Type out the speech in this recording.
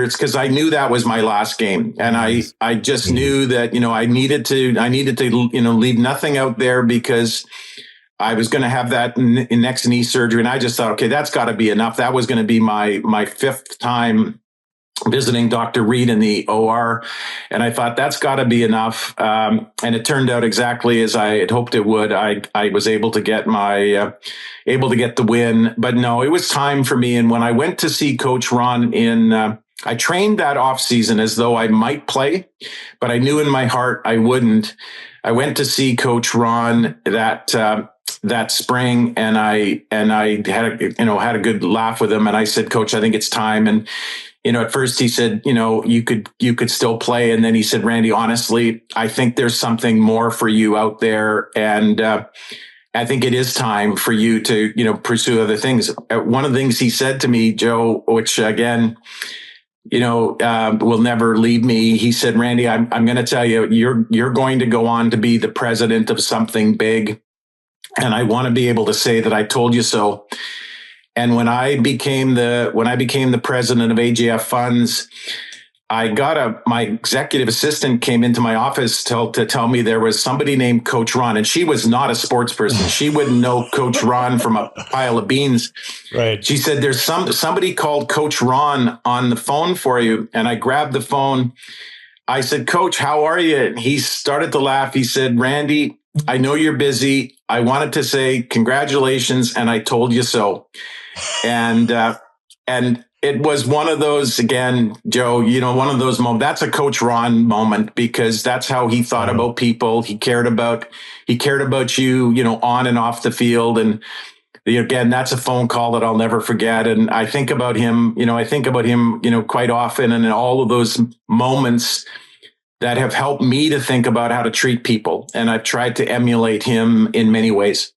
It's because I knew that was my last game. And I just knew that, I needed to, leave nothing out there because I was going to have that next knee surgery. And I just thought, okay, that's got to be enough. That was going to be my fifth time visiting Dr. Reed in the OR. And I thought that's got to be enough. And it turned out exactly as I had hoped it would. I was able to get the win, but no, it was time for me. And when I went to see Coach Ron I trained that off season as though I might play, but I knew in my heart I wouldn't. I went to see Coach Ron that spring, and I had a good laugh with him. And I said, Coach, I think it's time. And at first he said, you could still play. And then he said, Randy, honestly, I think there's something more for you out there. And I think it is time for you to, pursue other things. One of the things he said to me, Joe, which again, will never leave me. He said, Randy, I'm going to tell you, you're going to go on to be the president of something big. And I want to be able to say that I told you so. And when I became the president of AGF Funds, my executive assistant came into my office to tell me there was somebody named Coach Ron, and she was not a sports person. She wouldn't know Coach Ron from a pile of beans. Right. She said, there's somebody called Coach Ron on the phone for you. And I grabbed the phone. I said, Coach, how are you? And he started to laugh. He said, Randy, I know you're busy. I wanted to say congratulations, and I told you so. And it was one of those, again, Joe, one of those moments. That's a Coach Ron moment, because that's how he thought about people. He cared about you, on and off the field. And again, that's a phone call that I'll never forget. And I think about him, quite often, and in all of those moments that have helped me to think about how to treat people. And I've tried to emulate him in many ways.